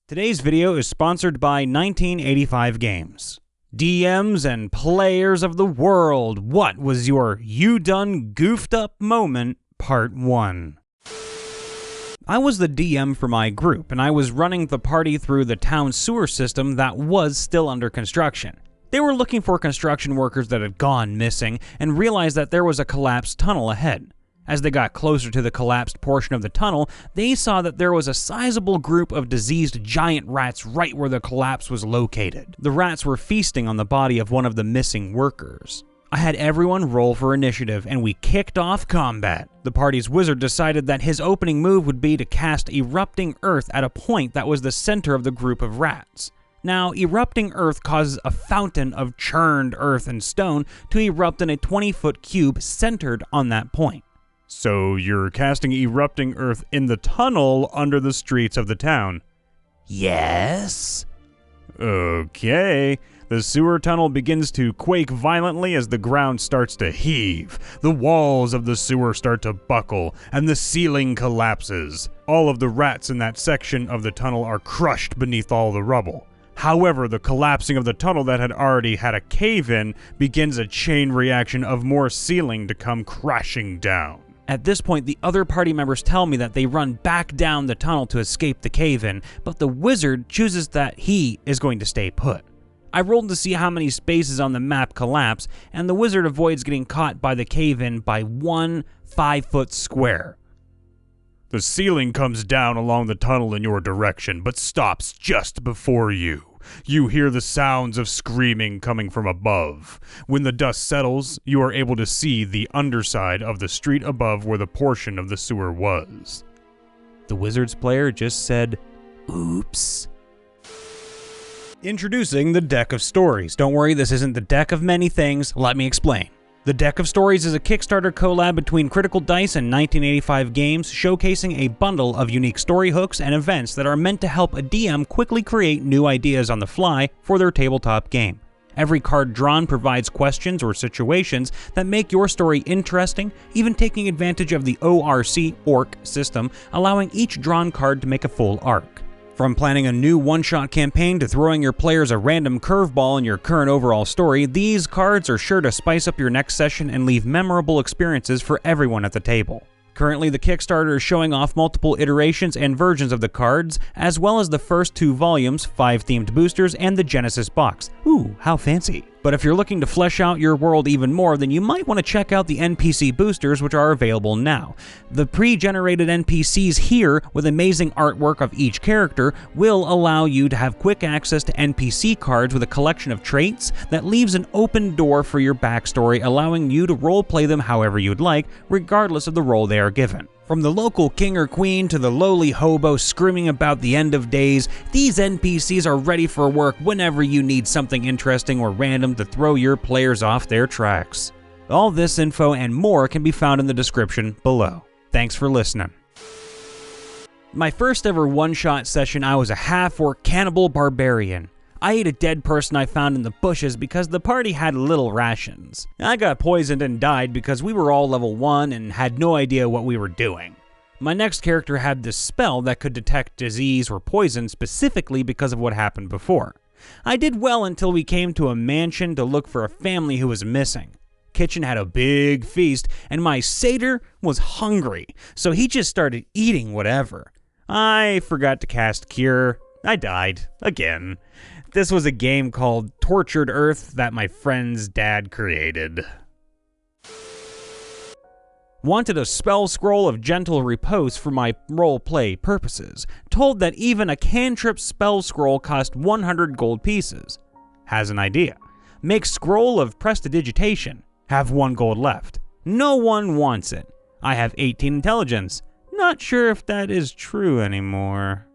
Today's video is sponsored by 1985 Games. DMs and players of the world, what was your you done goofed up moment, part 1. I was the DM for my group, and I was running the party through the town sewer system that was still under construction. They were looking for construction workers that had gone missing, and realized that there was a collapsed tunnel ahead. As they got closer to the collapsed portion of the tunnel, they saw that there was a sizable group of diseased giant rats right where the collapse was located. The rats were feasting on the body of one of the missing workers. I had everyone roll for initiative, and we kicked off combat. The party's wizard decided that his opening move would be to cast Erupting Earth at a point that was the center of the group of rats. Now, Erupting Earth causes a fountain of churned earth and stone to erupt in a 20-foot cube centered on that point. So you're casting Erupting Earth in the tunnel under the streets of the town? Yes. Okay. The sewer tunnel begins to quake violently as the ground starts to heave. The walls of the sewer start to buckle, and the ceiling collapses. All of the rats in that section of the tunnel are crushed beneath all the rubble. However, the collapsing of the tunnel that had already had a cave-in begins a chain reaction of more ceiling to come crashing down. At this point, the other party members tell me that they run back down the tunnel to escape the cave-in, but the wizard chooses that he is going to stay put. I rolled to see how many spaces on the map collapse, and the wizard avoids getting caught by the cave-in by 1 5-foot square. The ceiling comes down along the tunnel in your direction, but stops just before you. You hear the sounds of screaming coming from above. When the dust settles, you are able to see the underside of the street above where the portion of the sewer was. The wizard's player just said, "Oops." Introducing the Deck of Stories. Don't worry, this isn't the deck of many things. Let me explain. The Deck of Stories is a Kickstarter collab between Critical Dice and 1985 Games, showcasing a bundle of unique story hooks and events that are meant to help a DM quickly create new ideas on the fly for their tabletop game. Every card drawn provides questions or situations that make your story interesting, even taking advantage of the ORC system, allowing each drawn card to make a full arc. From planning a new one-shot campaign to throwing your players a random curveball in your current overall story, these cards are sure to spice up your next session and leave memorable experiences for everyone at the table. Currently, the Kickstarter is showing off multiple iterations and versions of the cards, as well as the first 2 volumes, 5 themed boosters, and the Genesis box. Ooh, how fancy. But if you're looking to flesh out your world even more, then you might want to check out the NPC boosters, which are available now. The pre-generated NPCs here, with amazing artwork of each character, will allow you to have quick access to NPC cards with a collection of traits that leaves an open door for your backstory, allowing you to roleplay them however you'd like, regardless of the role they are given. From the local king or queen to the lowly hobo screaming about the end of days, these NPCs are ready for work whenever you need something interesting or random to throw your players off their tracks. All this info and more can be found in the description below. Thanks for listening. My first ever one-shot session, I was a half-orc cannibal barbarian. I ate a dead person I found in the bushes because the party had little rations. I got poisoned and died because we were all level 1 and had no idea what we were doing. My next character had this spell that could detect disease or poison specifically because of what happened before. I did well until we came to a mansion to look for a family who was missing. Kitchen had a big feast, and my satyr was hungry, so he just started eating whatever. I forgot to cast Cure. I died. Again. This was a game called Tortured Earth that my friend's dad created. Wanted a spell scroll of gentle repose for my roleplay purposes. Told that even a cantrip spell scroll cost 100 gold pieces. Has an idea. Make scroll of prestidigitation. Have 1 gold left. No one wants it. I have 18 intelligence. Not sure if that is true anymore.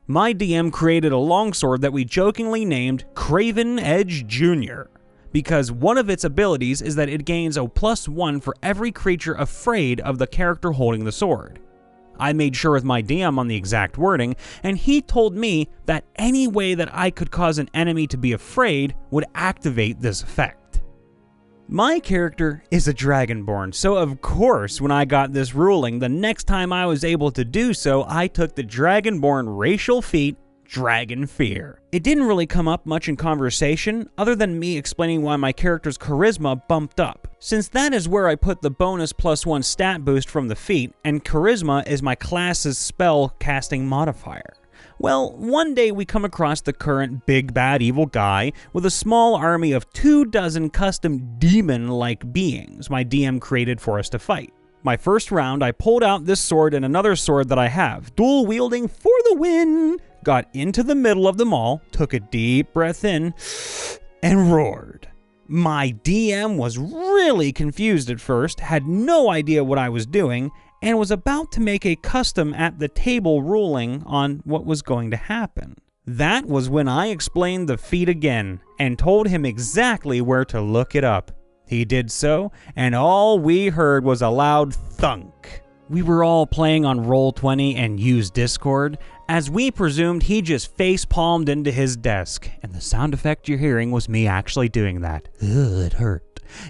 My DM created a longsword that we jokingly named Craven Edge Jr. because one of its abilities is that it gains a +1 for every creature afraid of the character holding the sword. I made sure with my DM on the exact wording, and he told me that any way that I could cause an enemy to be afraid would activate this effect. My character is a Dragonborn, so of course when I got this ruling, the next time I was able to do so, I took the Dragonborn racial feat, Dragon Fear. It didn't really come up much in conversation, other than me explaining why my character's charisma bumped up, since that is where I put the bonus +1 stat boost from the feat, and charisma is my class's spell casting modifier. Well, one day we come across the current big bad evil guy with a small army of 24 custom demon-like beings my DM created for us to fight. My first round, I pulled out this sword and another sword that I have, dual wielding for the win, got into the middle of them all, took a deep breath in, and roared. My DM was really confused at first, had no idea what I was doing, and was about to make a custom at the table ruling on what was going to happen. That was when I explained the feat again, and told him exactly where to look it up. He did so, and all we heard was a loud thunk. We were all playing on Roll20 and used Discord, as we presumed he just face-palmed into his desk, and the sound effect you're hearing was me actually doing that. Ugh, it hurt.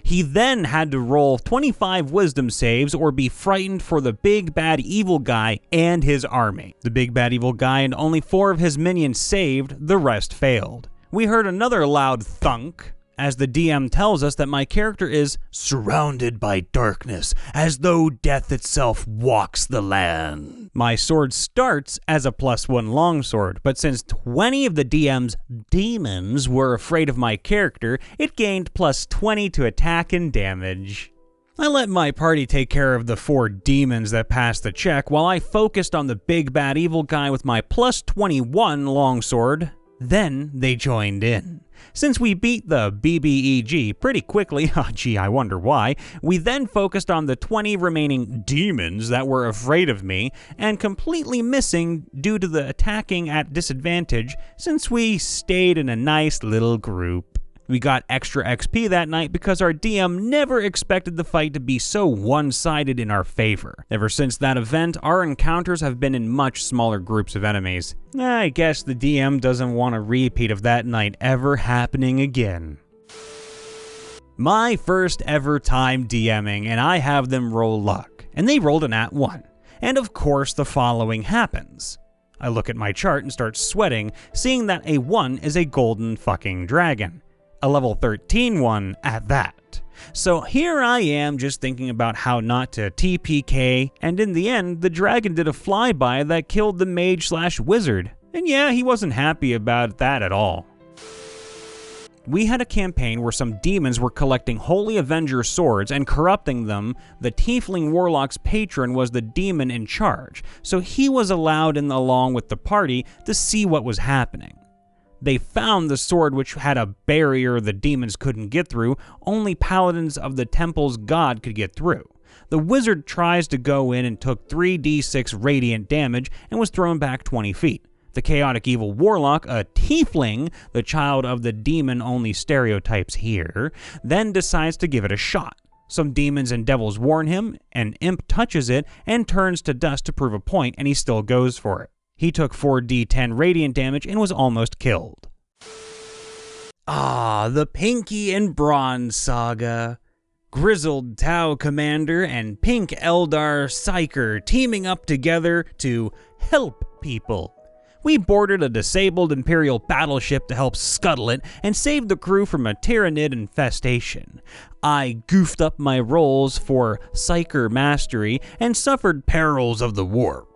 He then had to roll 25 wisdom saves or be frightened for the big bad evil guy and his army. The big bad evil guy and only 4 of his minions saved, the rest failed. We heard another loud thunk, as the DM tells us that my character is surrounded by darkness, as though death itself walks the land. My sword starts as a +1 longsword, but since 20 of the DM's demons were afraid of my character, it gained +20 to attack and damage. I let my party take care of the 4 demons that passed the check while I focused on the big bad evil guy with my +21 longsword. Then they joined in. Since we beat the BBEG pretty quickly, oh gee, I wonder why, we then focused on the 20 remaining demons that were afraid of me and completely missing due to the attacking at disadvantage since we stayed in a nice little group. We got extra XP that night because our DM never expected the fight to be so one-sided in our favor. Ever since that event, our encounters have been in much smaller groups of enemies. I guess the DM doesn't want a repeat of that night ever happening again. My first ever time DMing, and I have them roll luck, and they rolled an @1. And of course the following happens. I look at my chart and start sweating, seeing that a 1 is a golden fucking dragon. A level 13 one at that. So here I am just thinking about how not to TPK, and in the end, the dragon did a flyby that killed the mage/wizard. And yeah, he wasn't happy about that at all. We had a campaign where some demons were collecting Holy Avenger swords and corrupting them. The Tiefling Warlock's patron was the demon in charge, so he was allowed in along with the party to see what was happening. They found the sword which had a barrier the demons couldn't get through, only paladins of the temple's god could get through. The wizard tries to go in and took 3d6 radiant damage and was thrown back 20 feet. The chaotic evil warlock, a tiefling, the child of the demon-only stereotypes here, then decides to give it a shot. Some demons and devils warn him, an imp touches it and turns to dust to prove a point, and he still goes for it. He took 4d10 radiant damage and was almost killed. Ah, the Pinky and Bronze saga. Grizzled Tau Commander and Pink Eldar Psyker teaming up together to help people. We boarded a disabled Imperial battleship to help scuttle it and save the crew from a Tyrannid infestation. I goofed up my rolls for Psyker Mastery and suffered Perils of the Warp.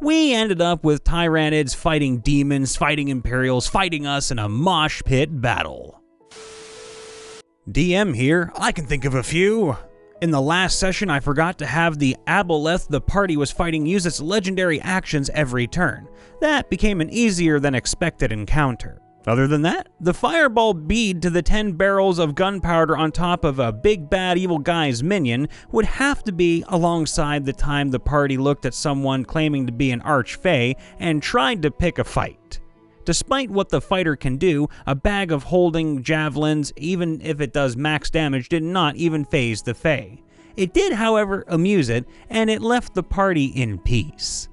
We ended up with Tyrannids fighting demons, fighting Imperials, fighting us in a mosh pit battle. DM here, I can think of a few. In the last session, I forgot to have the Aboleth the party was fighting use its legendary actions every turn. That became an easier than expected encounter. Other than that, the fireball bead to the 10 barrels of gunpowder on top of a big bad evil guy's minion would have to be alongside the time the party looked at someone claiming to be an archfey and tried to pick a fight. Despite what the fighter can do, a bag of holding javelins, even if it does max damage, did not even faze the fey. It did, however, amuse it, and it left the party in peace.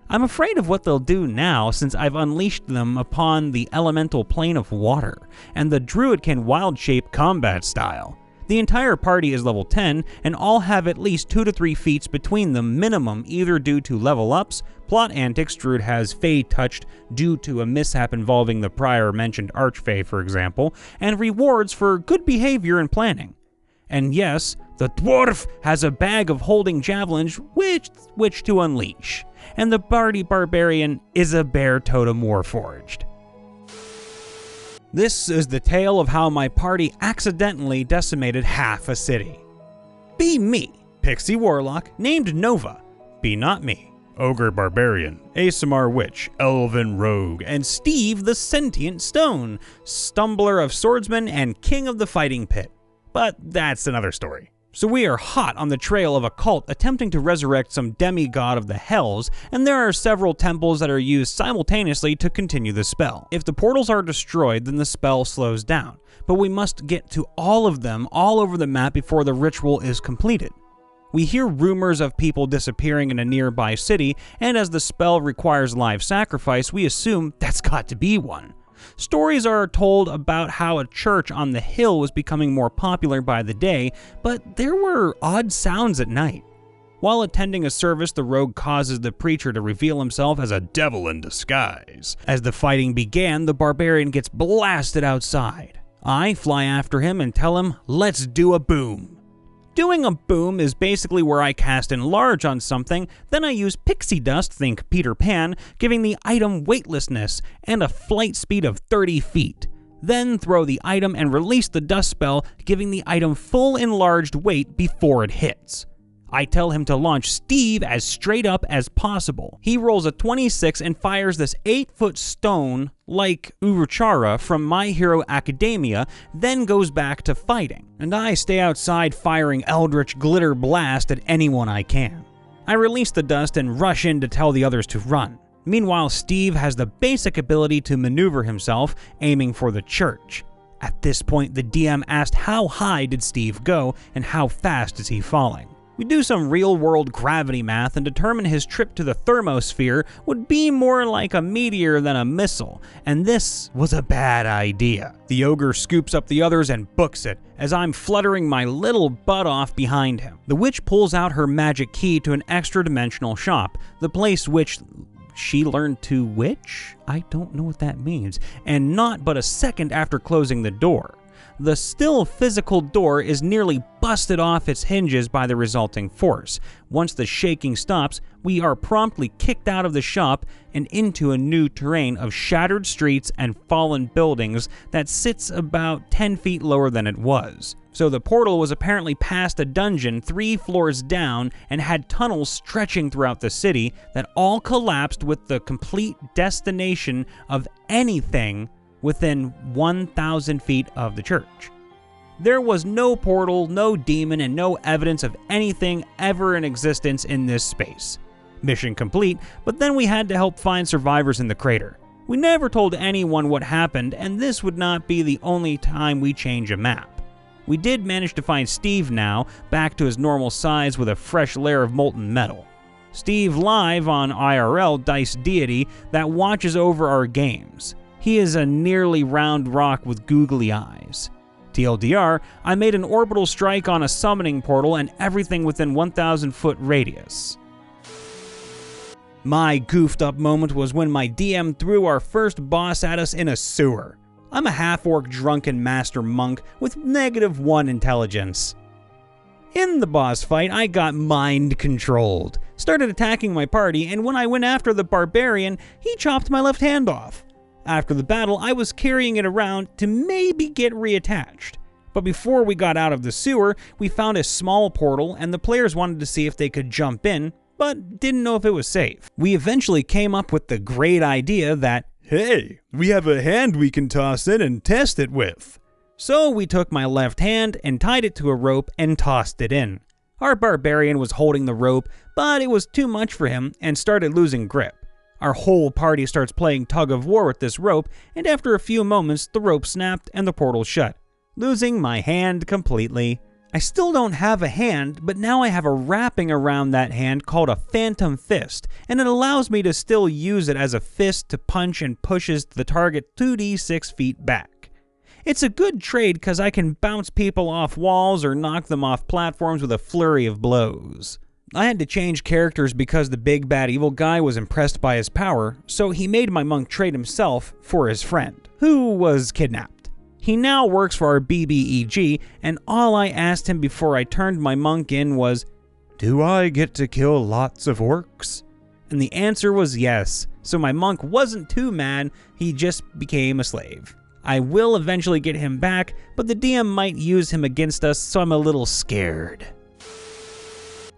I'm afraid of what they'll do now since I've unleashed them upon the elemental plane of water, and the druid can wild shape combat style. The entire party is level 10, and all have at least 2 to 3 feats between them minimum, either due to level ups, plot antics Druid has Fae touched due to a mishap involving the prior mentioned Archfey, for example, and rewards for good behavior and planning. And yes, the dwarf has a bag of holding javelins which to unleash, and the party barbarian is a bear totem warforged. This is the tale of how my party accidentally decimated half a city. Be me, Pixie Warlock, named Nova. Be not me, Ogre Barbarian, Asimar Witch, Elven Rogue, and Steve the Sentient Stone, Stumbler of Swordsmen and King of the Fighting Pit. But that's another story. So we are hot on the trail of a cult attempting to resurrect some demigod of the Hells, and there are several temples that are used simultaneously to continue the spell. If the portals are destroyed, then the spell slows down, but we must get to all of them all over the map before the ritual is completed. We hear rumors of people disappearing in a nearby city, and as the spell requires live sacrifice, we assume that's got to be one. Stories are told about how a church on the hill was becoming more popular by the day, but there were odd sounds at night. While attending a service, the rogue causes the preacher to reveal himself as a devil in disguise. As the fighting began, the barbarian gets blasted outside. I fly after him and tell him, let's do a boom. Doing a boom is basically where I cast enlarge on something, then I use pixie dust, think Peter Pan, giving the item weightlessness and a flight speed of 30 feet. Then throw the item and release the dust spell, giving the item full enlarged weight before it hits. I tell him to launch Steve as straight up as possible. He rolls a 26 and fires this 8-foot stone like Uruchara from My Hero Academia, then goes back to fighting. And I stay outside firing Eldritch Glitter Blast at anyone I can. I release the dust and rush in to tell the others to run. Meanwhile, Steve has the basic ability to maneuver himself, aiming for the church. At this point, the DM asked how high did Steve go and how fast is he falling. We do some real-world gravity math and determine his trip to the thermosphere would be more like a meteor than a missile, and this was a bad idea. The ogre scoops up the others and books it, as I'm fluttering my little butt off behind him. The witch pulls out her magic key to an extra-dimensional shop, the place which she learned to witch? I don't know what that means, and not but a second after closing the door. The still physical door is nearly busted off its hinges by the resulting force. Once the shaking stops, we are promptly kicked out of the shop and into a new terrain of shattered streets and fallen buildings that sits about 10 feet lower than it was. So the portal was apparently past a dungeon 3 floors down and had tunnels stretching throughout the city that all collapsed with the complete destination of anything within 1,000 feet of the church. There was no portal, no demon, and no evidence of anything ever in existence in this space. Mission complete, but then we had to help find survivors in the crater. We never told anyone what happened, and this would not be the only time we change a map. We did manage to find Steve now, back to his normal size with a fresh layer of molten metal. Steve live on IRL Dice Deity that watches over our games. He is a nearly round rock with googly eyes. TLDR, I made an orbital strike on a summoning portal and everything within 1,000 foot radius. My goofed up moment was when my DM threw our first boss at us in a sewer. I'm a half-orc drunken master monk with -1 intelligence. In the boss fight, I got mind controlled, started attacking my party, and when I went after the barbarian, he chopped my left hand off. After the battle, I was carrying it around to maybe get reattached. But before we got out of the sewer, we found a small portal and the players wanted to see if they could jump in, but didn't know if it was safe. We eventually came up with the great idea that, hey, we have a hand we can toss in and test it with. So we took my left hand and tied it to a rope and tossed it in. Our barbarian was holding the rope, but it was too much for him and started losing grip. Our whole party starts playing tug of war with this rope, and after a few moments, the rope snapped and the portal shut, losing my hand completely. I still don't have a hand, but now I have a wrapping around that hand called a phantom fist, and it allows me to still use it as a fist to punch and pushes the target 2d6 feet back. It's a good trade because I can bounce people off walls or knock them off platforms with a flurry of blows. I had to change characters because the big bad evil guy was impressed by his power, so he made my monk trade himself for his friend, who was kidnapped. He now works for our BBEG, and all I asked him before I turned my monk in was, "Do I get to kill lots of orcs?" And the answer was yes, so my monk wasn't too mad, he just became a slave. I will eventually get him back, but the DM might use him against us, so I'm a little scared.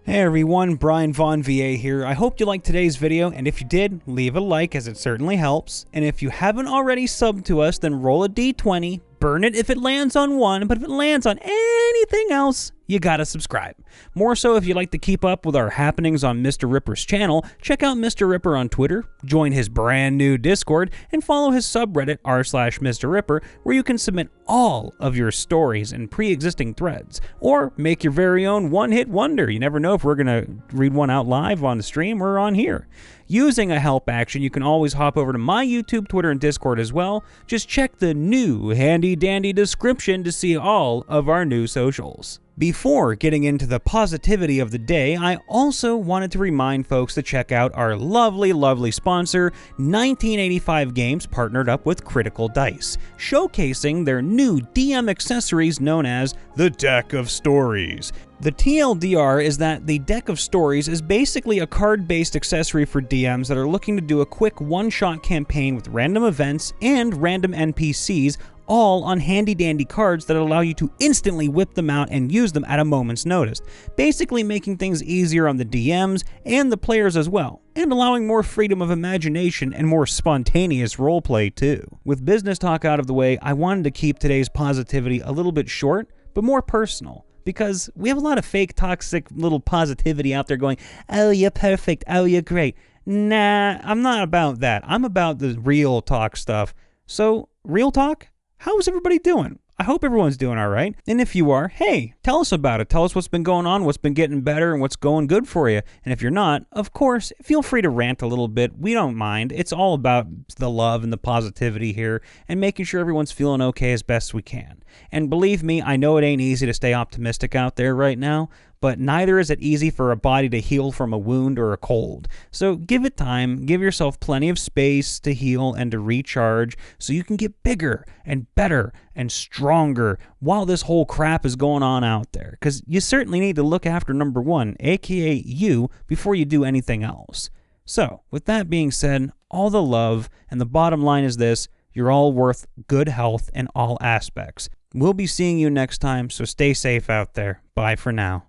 Hey everyone, Brian Von VA here. I hope you liked today's video, and if you did, leave a like as it certainly helps. And if you haven't already subbed to us, then roll a d20, burn it if it lands on one, but if it lands on anything else, you gotta subscribe. More so if you like to keep up with our happenings on MrRipper's channel, check out MrRipper on Twitter, join his brand new Discord, and follow his subreddit r/MrRipper, where you can submit all of your stories and pre-existing threads, or make your very own one-hit wonder. You never know if we're gonna read one out live on the stream or on here. Using a help action, you can always hop over to my YouTube, Twitter, and Discord as well. Just check the new handy-dandy description to see all of our new socials. Before getting into the positivity of the day, I also wanted to remind folks to check out our lovely, lovely sponsor, 1985 Games partnered up with Critical Dice, showcasing their new DM accessories known as the Deck of Stories. The TLDR is that the Deck of Stories is basically a card-based accessory for DMs that are looking to do a quick one-shot campaign with random events and random NPCs, all on handy-dandy cards that allow you to instantly whip them out and use them at a moment's notice, basically making things easier on the DMs and the players as well, and allowing more freedom of imagination and more spontaneous roleplay too. With business talk out of the way, I wanted to keep today's positivity a little bit short, but more personal. Because we have a lot of fake, toxic little positivity out there going, "Oh, you're perfect. Oh, you're great." Nah, I'm not about that. I'm about the real talk stuff. So, real talk? How's everybody doing? I hope everyone's doing all right. And if you are, hey, tell us about it. Tell us what's been going on, what's been getting better, and what's going good for you. And if you're not, of course, feel free to rant a little bit. We don't mind. It's all about the love and the positivity here and making sure everyone's feeling okay as best we can. And believe me, I know it ain't easy to stay optimistic out there right now, but neither is it easy for a body to heal from a wound or a cold. So give it time, give yourself plenty of space to heal and to recharge so you can get bigger and better and stronger while this whole crap is going on out there. Because you certainly need to look after number one, aka you, before you do anything else. So, with that being said, all the love, and the bottom line is this: you're all worth good health in all aspects. We'll be seeing you next time, so stay safe out there. Bye for now.